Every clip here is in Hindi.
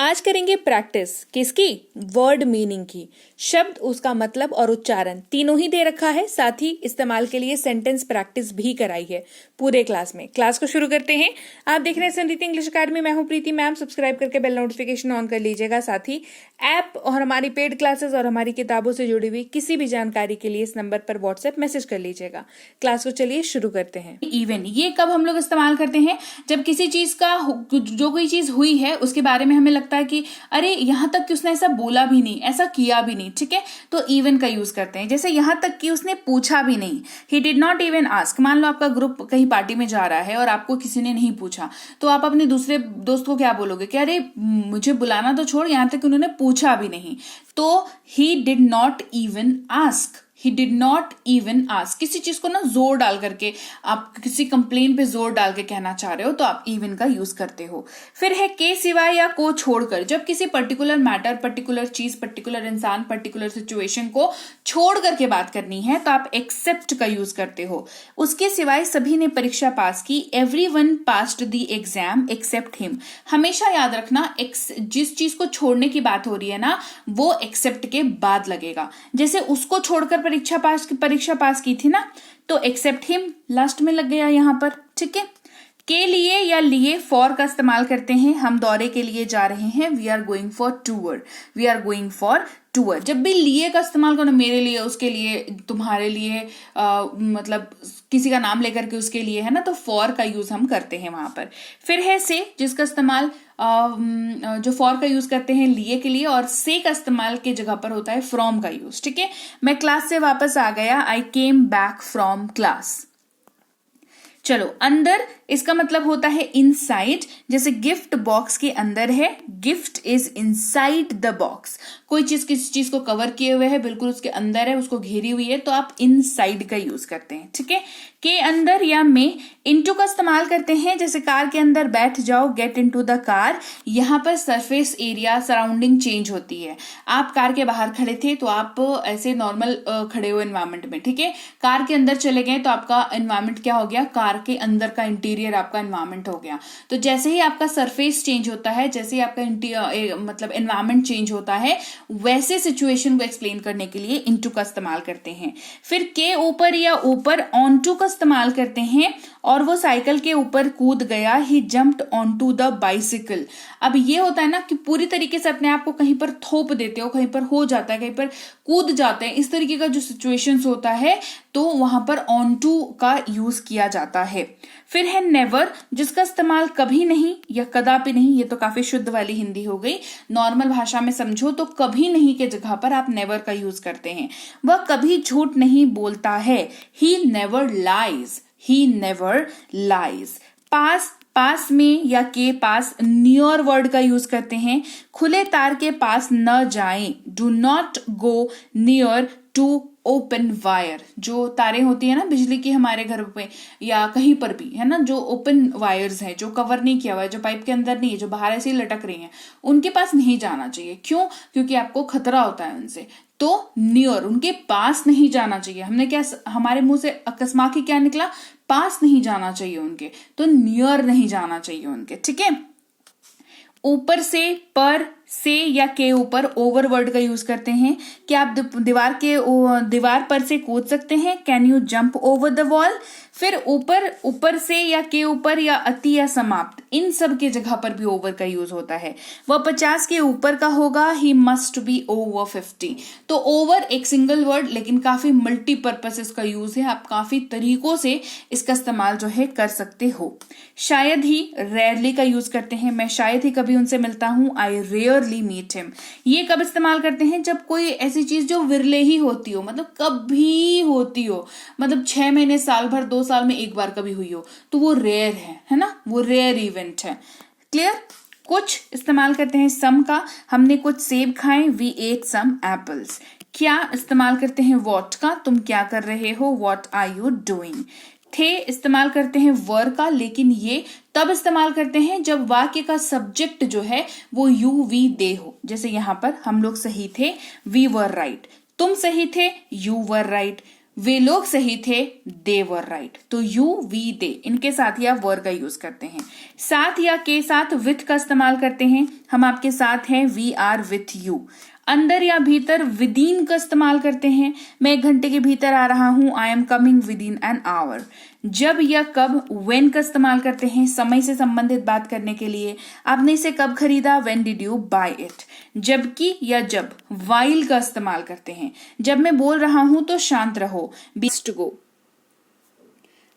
आज करेंगे प्रैक्टिस किसकी? वर्ड मीनिंग की। शब्द, उसका मतलब और उच्चारण तीनों ही दे रखा है, साथ ही इस्तेमाल के लिए सेंटेंस प्रैक्टिस भी कराई है पूरे क्लास में। क्लास को शुरू करते हैं। आप देख रहे हैं समृद्धि इंग्लिश अकेडमी, मैं हूं प्रीति मैम। सब्सक्राइब करके बेल नोटिफिकेशन ऑन कर लीजिएगा। साथ ही ऐप और हमारी पेड क्लासेस और हमारी किताबों से जुड़ी हुई किसी भी जानकारी के लिए इस नंबर पर व्हाट्सएप मैसेज कर लीजिएगा। क्लास को चलिए शुरू करते हैं। इवन ये कब हम लोग इस्तेमाल करते हैं? जब किसी चीज का जो कोई चीज हुई है उसके बारे में हमें लगता है कि अरे यहां तक कि उसने ऐसा बोला भी नहीं, ऐसा किया भी नहीं, ठीक है, तो इवन का यूज करते हैं। जैसे यहां तक कि उसने पूछा भी नहीं, he did not even ask. मान लो आपका ग्रुप कहीं पार्टी में जा रहा है और आपको किसी ने नहीं पूछा, तो आप अपने दूसरे दोस्त को क्या बोलोगे कि अरे मुझे बुलाना तो छोड़, यहां तक उन्होंने पूछा भी नहीं। तो he did not even ask, he did not even ask. किसी चीज को ना जोर डाल करके, आप किसी कंप्लेन पे जोर डाल के कहना चाह रहे हो तो आप इवन का यूज करते हो। फिर है के सिवाय या को छोड़कर। जब किसी पर्टिकुलर मैटर, पर्टिकुलर चीज, पर्टिकुलर इंसान, पर्टिकुलर सिचुएशन को छोड़ करके बात करनी है तो आप एक्सेप्ट का यूज करते हो। उसके सिवाय सभी ने परीक्षा पास की, everyone passed the exam except him. हमेशा याद रखना, जिस चीज को छोड़ने की बात हो रही है ना, वो एक्सेप्ट के बाद लगेगा। जैसे उसको छोड़कर परीक्षा पास की थी ना, तो एक्सेप्ट हिम लास्ट में लग गया यहां पर, ठीक है। के लिए या लिए फॉर का इस्तेमाल करते हैं। हम दौरे के लिए जा रहे हैं, we are going for tour, we are going for tour. जब भी लिए का इस्तेमाल करो, मेरे लिए, उसके लिए, तुम्हारे लिए, मतलब किसी का नाम लेकर के उसके लिए, है ना, तो फॉर का यूज हम करते हैं वहां पर। फिर है से, जिसका इस्तेमाल जो फॉर का यूज करते हैं लिए के लिए, और से का इस्तेमाल के जगह पर होता है फ्रॉम का यूज, ठीक है। मैं क्लास से वापस आ गया, आई केम बैक फ्रॉम क्लास। चलो, अंदर, इसका मतलब होता है इनसाइड। जैसे गिफ्ट बॉक्स के अंदर है, gift is inside the box. कोई चीज किसी चीज को कवर किए हुए है, बिल्कुल उसके अंदर है, उसको घेरी हुई है, तो आप इनसाइड का यूज करते हैं, ठीक है। के अंदर या में इनटू का इस्तेमाल करते हैं। जैसे कार के अंदर बैठ जाओ, गेट इनटू द कार। यहां पर सरफेस एरिया, सराउंडिंग चेंज होती है। आप कार के बाहर खड़े थे तो आप ऐसे नॉर्मल खड़े हो एनवायरमेंट में, ठीक है। कार के अंदर चले गए तो आपका एनवायरमेंट क्या हो गया? कार के अंदर का इंटीरियर आपका एनवायरमेंट हो गया। तो जैसे ही आपका सरफेस चेंज होता है, जैसे ही आपका मतलब एनवायरमेंट चेंज होता है, वैसे सिचुएशन को एक्सप्लेन करने के लिए इनटू का इस्तेमाल करते हैं। फिर के ऊपर या ऊपर ऑनटू का इस्तेमाल करते हैं। और वो साइकिल के ऊपर कूद गया, ही जंप्ड ऑनटू द बाइसिकल। अब ये होता है ना कि पूरी तरीके से अपने आप को कहीं पर थोप देते हो, कहीं पर हो जाता है, कहीं पर कूद जाते हैं, इस तरीके का जो सिचुएशंस होता है, तो वहां पर ऑनटू का यूज किया जाता है। फिर है नेवर, जिसका इस्तेमाल कभी नहीं या कदापि नहीं। ये तो काफी शुद्ध वाली हिंदी हो गई, नॉर्मल भाषा में समझो तो कभी नहीं के जगह पर आप नेवर का यूज करते हैं। वह कभी झूठ नहीं बोलता है, he never lies, he never lies. पास में या के पास नियर वर्ड का यूज करते हैं। खुले तार के पास न जाएं, do not go near to open wire. जो तारें होती है ना बिजली की हमारे घर पे या कहीं पर भी, है ना, जो ओपन वायर्स हैं, जो कवर नहीं किया हुआ है, जो पाइप के अंदर नहीं है, जो बाहर ऐसे ही लटक रही हैं, उनके पास नहीं जाना चाहिए। क्यों? क्योंकि आपको खतरा होता है उनसे। तो नियर, उनके पास नहीं जाना चाहिए। हमने क्या, हमारे मुंह से अकस्मात ही क्या निकला? पास नहीं जाना चाहिए उनके, तो नियर नहीं जाना चाहिए उनके, ठीक है। ऊपर से, पर से या के ऊपर ओवर वर्ड का यूज करते हैं। क्या आप दीवार पर से कूद सकते हैं? Can you jump over the wall? फिर ऊपर से या के ऊपर या अति या समाप्त, इन सब के जगह पर भी ओवर का यूज होता है। वह 50 के ऊपर का होगा, ही मस्ट बी ओवर 50। तो ओवर एक सिंगल वर्ड, लेकिन काफी मल्टीपर्पस का यूज है। आप काफी तरीकों से इसका इस्तेमाल जो है कर सकते हो। शायद ही, रेयरली का यूज करते हैं। मैं शायद ही कभी उनसे मिलता हूं, आई रेयरली मीट हिम। ये कब इस्तेमाल करते हैं? जब कोई ऐसी चीज जो विरले ही होती हो, मतलब कभी होती हो, मतलब 6 महीने, साल भर, 2 साल में एक बार कभी हुई हो, तो वो रेयर है ना, वो रेयर इवेंट है। क्लियर? कुछ इस्तेमाल करते हैं सम का। हमने कुछ सेब खाए, वी एट सम एप्पल्स। क्या इस्तेमाल करते हैं वॉट का, तुम क्या कर रहे हो, वॉट आर यू डूइंग। थे इस्तेमाल करते हैं वर का, लेकिन ये तब इस्तेमाल करते हैं जब वाक्य का सब्जेक्ट जो है वो यू वी दे हो। जैसे यहां पर हम लोग सही थे, वी वर राइट। तुम सही थे, यू वर राइट। वे लोग सही थे, दे वर राइट। तो यू, वी, दे, इनके साथ ही आप वर का यूज करते हैं। साथ या के साथ विथ का इस्तेमाल करते हैं। हम आपके साथ हैं, वी आर विथ यू। अंदर या भीतर विदिन का इस्तेमाल करते हैं। मैं 1 घंटे के भीतर आ रहा हूं, I am coming within an hour. जब या कब, व्हेन का इस्तेमाल करते हैं समय से संबंधित बात करने के लिए। आपने इसे कब खरीदा, when did you buy it. जबकि या जब, वाइल का इस्तेमाल करते हैं। जब मैं बोल रहा हूं तो शांत रहो, बी टू गो।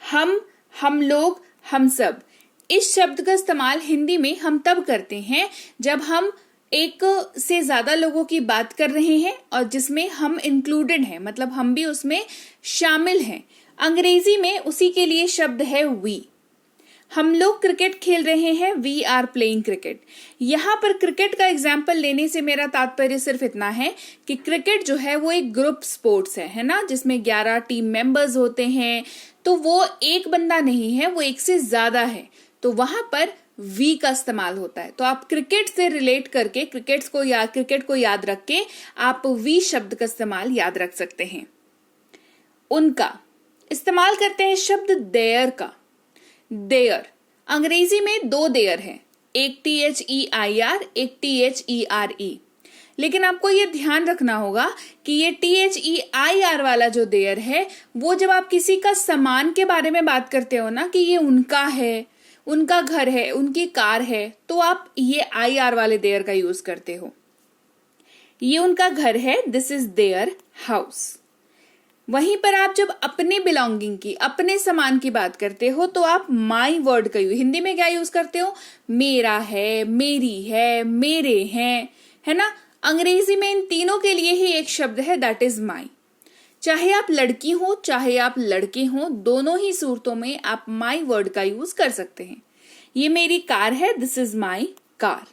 हम लोग, हम सब, इस शब्द का इस्तेमाल हिंदी में हम तब करते हैं जब हम एक से ज्यादा लोगों की बात कर रहे हैं और जिसमें हम इंक्लूडेड हैं, मतलब हम भी उसमें शामिल हैं। अंग्रेजी में उसी के लिए शब्द है वी। हम लोग क्रिकेट खेल रहे हैं, वी आर प्लेइंग क्रिकेट। यहां पर क्रिकेट का एग्जाम्पल लेने से मेरा तात्पर्य सिर्फ इतना है कि क्रिकेट जो है वो एक ग्रुप स्पोर्ट्स है ना, जिसमें 11 टीम मेंबर्स होते हैं। तो वो एक बंदा नहीं है, वो एक से ज्यादा है, तो वहां पर वी का इस्तेमाल होता है। तो आप क्रिकेट से रिलेट करके क्रिकेट को याद रख के आप वी शब्द का इस्तेमाल याद रख सकते हैं। उनका इस्तेमाल करते हैं शब्द देयर का। देयर, अंग्रेजी में 2 देयर है, एक THEIR, एक THERE। लेकिन आपको ये ध्यान रखना होगा कि ये THEIR वाला जो देयर है, वो जब आप किसी का सामान के बारे में बात करते हो ना, कि ये उनका है, उनका घर है, उनकी कार है, तो आप ये IR वाले देयर का यूज करते हो। ये उनका घर है, दिस इज देयर हाउस। वहीं पर आप जब अपने बिलोंगिंग की, अपने सामान की बात करते हो तो आप माई वर्ड का हिंदी में क्या यूज करते हो, मेरा है, मेरी है, मेरे हैं, है ना। अंग्रेजी में इन तीनों के लिए ही एक शब्द है, दैट इज माई। चाहे आप लड़की हो चाहे आप लड़के हो, दोनों ही सूरतों में आप माई वर्ड का यूज कर सकते हैं। ये मेरी कार है, दिस इज माई कार।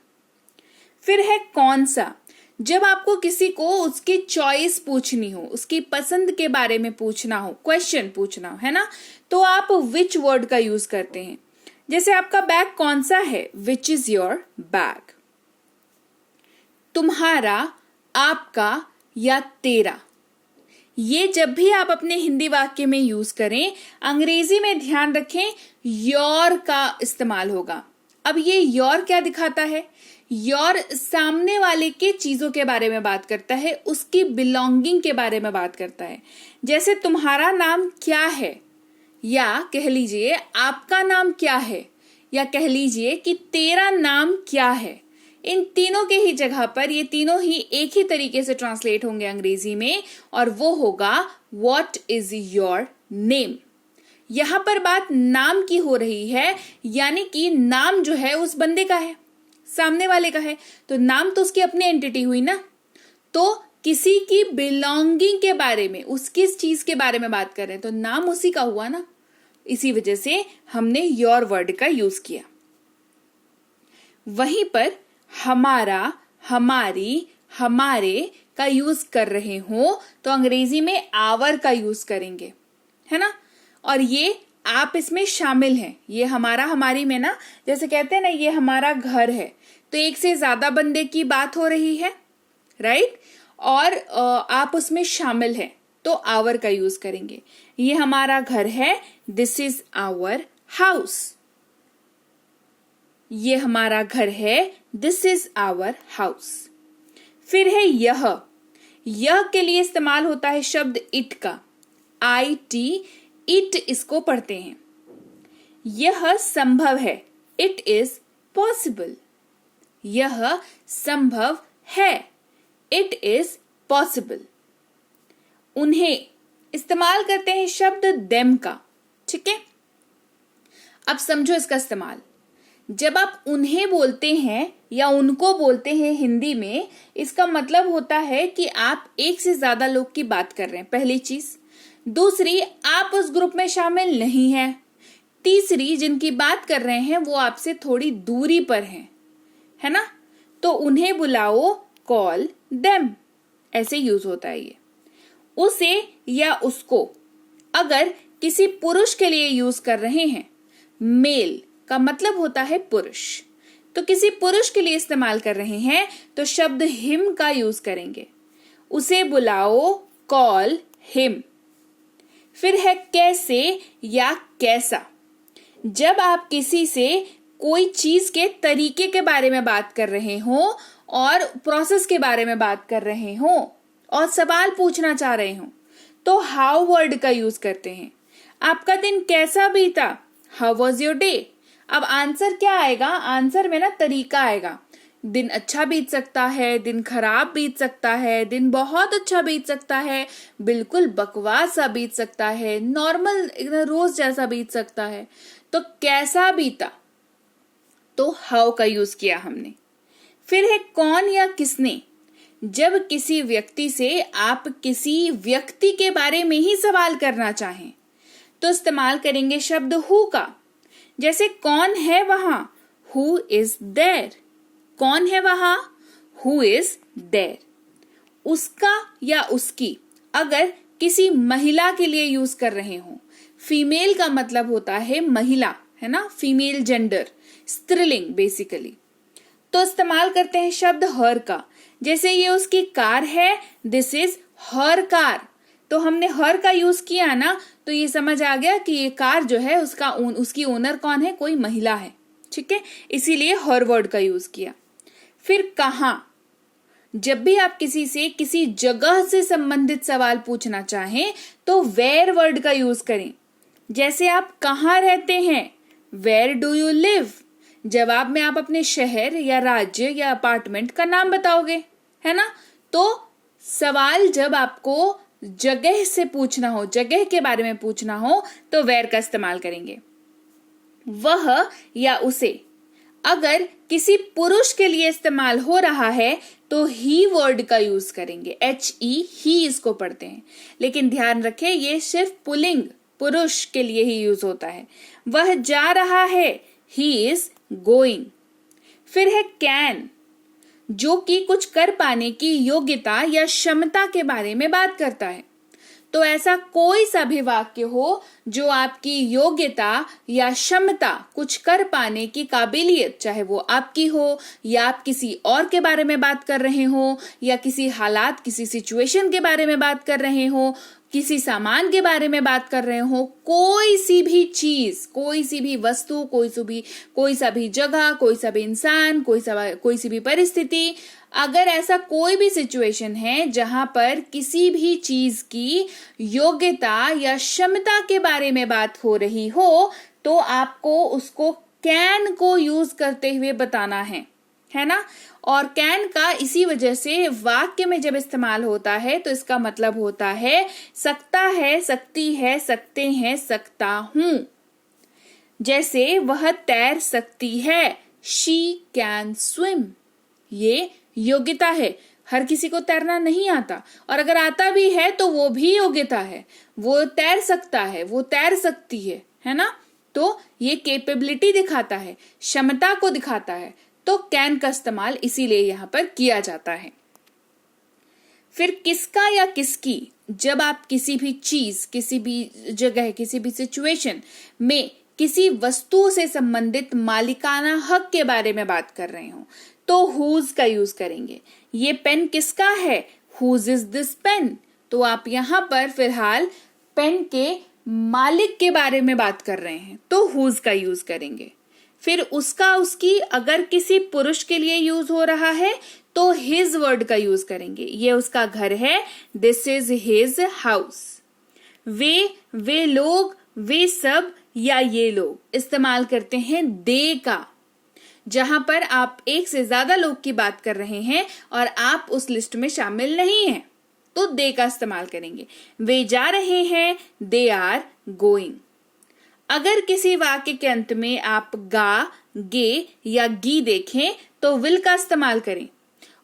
फिर है कौन सा। जब आपको किसी को उसकी चॉइस पूछनी हो, उसकी पसंद के बारे में पूछना हो, क्वेश्चन पूछना हो, है ना, तो आप विच वर्ड का यूज करते हैं। जैसे आपका बैग कौन सा है, विच इज योर बैग। तुम्हारा, आपका या तेरा, ये जब भी आप अपने हिंदी वाक्य में यूज करें, अंग्रेजी में ध्यान रखें योर का इस्तेमाल होगा। अब ये योर क्या दिखाता है, योर सामने वाले के चीजों के बारे में बात करता है, उसकी बिलोंगिंग के बारे में बात करता है। जैसे तुम्हारा नाम क्या है, या कह लीजिए आपका नाम क्या है, या कह लीजिए कि तेरा नाम क्या है। इन तीनों के ही जगह पर ये तीनों ही एक ही तरीके से ट्रांसलेट होंगे अंग्रेजी में, और वो होगा व्हाट इज योर नेम। यहां पर बात नाम की हो रही है, यानी कि नाम जो है उस बंदे का है, सामने वाले का है, तो नाम तो उसकी अपनी एंटिटी हुई ना। तो किसी की बिलोंगिंग के बारे में, उसकी चीज के बारे में बात कर रहे हैं, तो नाम उसी का हुआ ना। इसी वजह से हमने योर वर्ड का यूज किया। वहीं पर हमारा, हमारी, हमारे का यूज कर रहे हो तो अंग्रेजी में आवर का यूज करेंगे, है ना। और ये आप इसमें शामिल हैं। ये हमारा, हमारी में ना, जैसे कहते हैं ना, ये हमारा घर है, तो एक से ज्यादा बंदे की बात हो रही है, राइट, और आप उसमें शामिल हैं तो आवर का यूज करेंगे। ये हमारा घर है, दिस इज आवर हाउस। ये हमारा घर है, दिस इज आवर हाउस। फिर है यह के लिए इस्तेमाल होता है शब्द इट का, IT, इट इसको पढ़ते हैं। यह संभव है, इट इज पॉसिबल। यह संभव है, इट इज पॉसिबल। उन्हें इस्तेमाल करते हैं शब्द देम का, ठीक है। अब समझो इसका इस्तेमाल। जब आप उन्हें बोलते हैं या उनको बोलते हैं हिंदी में, इसका मतलब होता है कि आप एक से ज्यादा लोग की बात कर रहे हैं, पहली चीज। दूसरी, आप उस ग्रुप में शामिल नहीं हैं। तीसरी, जिनकी बात कर रहे हैं वो आपसे थोड़ी दूरी पर हैं, है ना। तो उन्हें बुलाओ, कॉल देम, ऐसे यूज होता है ये। उसे या उसको अगर किसी पुरुष के लिए यूज कर रहे हैं, मेल का मतलब होता है पुरुष, तो किसी पुरुष के लिए इस्तेमाल कर रहे हैं तो शब्द हिम का यूज करेंगे। उसे बुलाओ, कॉल हिम। फिर है कैसे या कैसा। जब आप किसी से कोई चीज के तरीके के बारे में बात कर रहे हो और प्रोसेस के बारे में बात कर रहे हो और सवाल पूछना चाह रहे हो तो हाउ वर्ड का यूज करते हैं। आपका दिन कैसा बीता, हाउ वॉज योर डे। अब आंसर क्या आएगा, आंसर में ना तरीका आएगा। दिन अच्छा बीत सकता है, दिन खराब बीत सकता है, दिन बहुत अच्छा बीत सकता है, बिल्कुल बकवास सा बीत सकता है, नॉर्मल रोज जैसा बीत सकता है। तो कैसा बीता, तो हाउ का यूज किया हमने। फिर है कौन या किसने। जब किसी व्यक्ति से आप किसी व्यक्ति के बारे में ही सवाल करना चाहें तो इस्तेमाल करेंगे शब्द हु का। जैसे कौन है वहां, हु इज देयर। कौन है वहां, हु इज देयर। उसका या उसकी अगर किसी महिला के लिए यूज कर रहे हो, फीमेल का मतलब होता है महिला, है ना, फीमेल जेंडर, स्त्रीलिंग बेसिकली, तो इस्तेमाल करते हैं शब्द हर का। जैसे ये उसकी कार है, दिस इज हर कार। तो हमने हर का यूज किया ना, तो ये समझ आ गया कि ये कार जो है उसकी ओनर कौन है, कोई महिला है, ठीक है, इसीलिए हर वर्ड का यूज किया। फिर कहां। जब भी आप किसी से किसी जगह से संबंधित सवाल पूछना चाहें तो वेयर वर्ड का यूज करें। जैसे आप कहां रहते हैं, वेयर डू यू लिव। जवाब में आप अपने शहर या राज्य या अपार्टमेंट का नाम बताओगे, है ना। तो सवाल जब आपको जगह से पूछना हो, जगह के बारे में पूछना हो, तो वेयर का इस्तेमाल करेंगे। वह या उसे अगर किसी पुरुष के लिए इस्तेमाल हो रहा है तो ही वर्ड का यूज करेंगे। ही इसको पढ़ते हैं, लेकिन ध्यान रखें ये सिर्फ पुल्लिंग पुरुष के लिए ही यूज होता है। वह जा रहा है, ही इज गोइंग। फिर है कैन, जो कि कुछ कर पाने की योग्यता या क्षमता के बारे में बात करता है। तो ऐसा कोई सा भी वाक्य हो जो आपकी योग्यता या क्षमता, कुछ कर पाने की काबिलियत, चाहे वो आपकी हो या आप किसी और के बारे में बात कर रहे हो या किसी हालात, किसी सिचुएशन के बारे में बात कर रहे हो, किसी सामान के बारे में बात कर रहे हो, कोई सी भी चीज, कोई सी भी वस्तु, कोई सा भी जगह, कोई सा भी इंसान, कोई सी भी परिस्थिति, अगर ऐसा कोई भी सिचुएशन है जहां पर किसी भी चीज की योग्यता या क्षमता के बारे में बात हो रही हो तो आपको उसको कैन को यूज करते हुए बताना है ना। और कैन का इसी वजह से वाक्य में जब इस्तेमाल होता है तो इसका मतलब होता है सकता है, सकती है, सकते हैं, सकता हूं। जैसे वह तैर सकती है, शी कैन स्विम। ये योग्यता है, हर किसी को तैरना नहीं आता, और अगर आता भी है तो वो भी योग्यता है, वो तैर सकता है, वो तैर सकती है ना। तो ये कैपेबिलिटी दिखाता है, क्षमता को दिखाता है, तो कैन का इस्तेमाल इसीलिए यहां पर किया जाता है। फिर किसका या किसकी, जब आप किसी भी चीज, किसी भी जगह, किसी भी सिचुएशन में किसी वस्तु से संबंधित मालिकाना हक के बारे में बात कर रहे हो तो हुज का यूज करेंगे। ये पेन किसका है, हुज इज दिस पेन। तो आप यहां पर फिलहाल पेन के मालिक के बारे में बात कर रहे हैं तो हुज का यूज करेंगे। फिर उसका, उसकी अगर किसी पुरुष के लिए यूज हो रहा है तो हिज वर्ड का यूज करेंगे। ये उसका घर है, दिस इज हिज हाउस। वे लोग, वे सब या ये लोग, इस्तेमाल करते हैं दे का। जहां पर आप एक से ज्यादा लोग की बात कर रहे हैं और आप उस लिस्ट में शामिल नहीं हैं तो दे का इस्तेमाल करेंगे। वे जा रहे हैं, दे आर गोइंग। अगर किसी वाक्य के अंत में आप गा, गे या गी देखें तो विल का इस्तेमाल करें,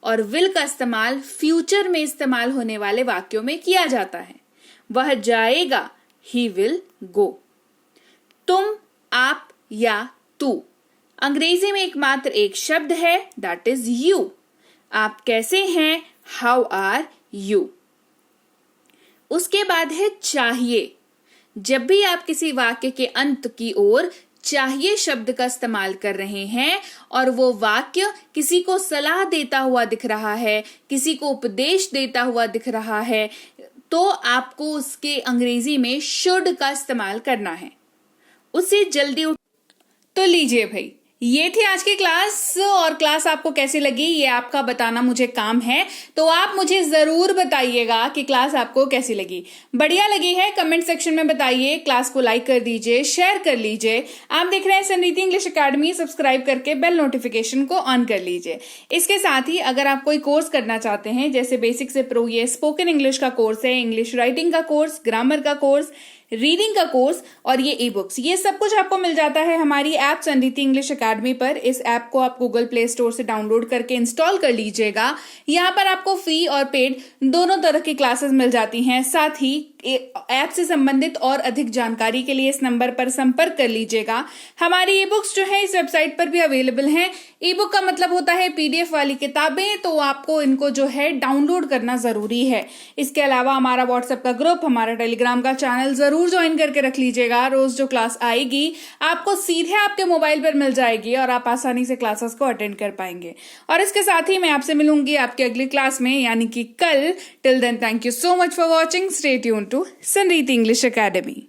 और विल का इस्तेमाल फ्यूचर में इस्तेमाल होने वाले वाक्यों में किया जाता है। वह जाएगा, ही विल गो। तुम, आप या तू, अंग्रेजी में एकमात्र एक शब्द है, दैट इज यू। आप कैसे हैं, हाउ आर यू। उसके बाद है चाहिए। जब भी आप किसी वाक्य के अंत की ओर चाहिए शब्द का इस्तेमाल कर रहे हैं और वो वाक्य किसी को सलाह देता हुआ दिख रहा है, किसी को उपदेश देता हुआ दिख रहा है, तो आपको उसके अंग्रेजी में शुड का इस्तेमाल करना है। उससे जल्दी तो लीजिए भाई, ये थी आज की क्लास, और क्लास आपको कैसी लगी ये आपका बताना मुझे काम है, तो आप मुझे जरूर बताइएगा कि क्लास आपको कैसी लगी। बढ़िया लगी है कमेंट सेक्शन में बताइए, क्लास को लाइक कर दीजिए, शेयर कर लीजिए। आप देख रहे हैं समृद्धि इंग्लिश एकेडमी, सब्सक्राइब करके बेल नोटिफिकेशन को ऑन कर लीजिए। इसके साथ ही अगर आप कोई कोर्स करना चाहते हैं, जैसे बेसिक से प्रो, ये स्पोकन इंग्लिश का कोर्स है, इंग्लिश राइटिंग का कोर्स, ग्रामर का कोर्स, रीडिंग का कोर्स और ये ई बुक्स, ये सब कुछ आपको मिल जाता है हमारी ऐप समृद्धि इंग्लिश एकेडमी पर। इस ऐप को आप गूगल प्ले स्टोर से डाउनलोड करके इंस्टॉल कर लीजिएगा। यहाँ पर आपको फ्री और पेड दोनों तरह की क्लासेस मिल जाती हैं। साथ ही ऐप से संबंधित और अधिक जानकारी के लिए इस नंबर पर संपर्क कर लीजिएगा। हमारी ई बुक्स जो है इस वेबसाइट पर भी अवेलेबल हैं। ई बुक का मतलब होता है PDF वाली किताबें, तो आपको इनको जो है डाउनलोड करना जरूरी है। इसके अलावा हमारा व्हाट्सएप का ग्रुप, हमारा टेलीग्राम का चैनल जरूर ज्वाइन करके रख लीजिएगा। रोज जो क्लास आएगी आपको सीधे आपके मोबाइल पर मिल जाएगी और आप आसानी से क्लासेस को अटेंड कर पाएंगे। और इसके साथ ही मैं आपसे मिलूंगी आपकी अगली क्लास में, यानी कि कल। Till then, thank you so much for watching. Stay tuned to Samriddhi English academy.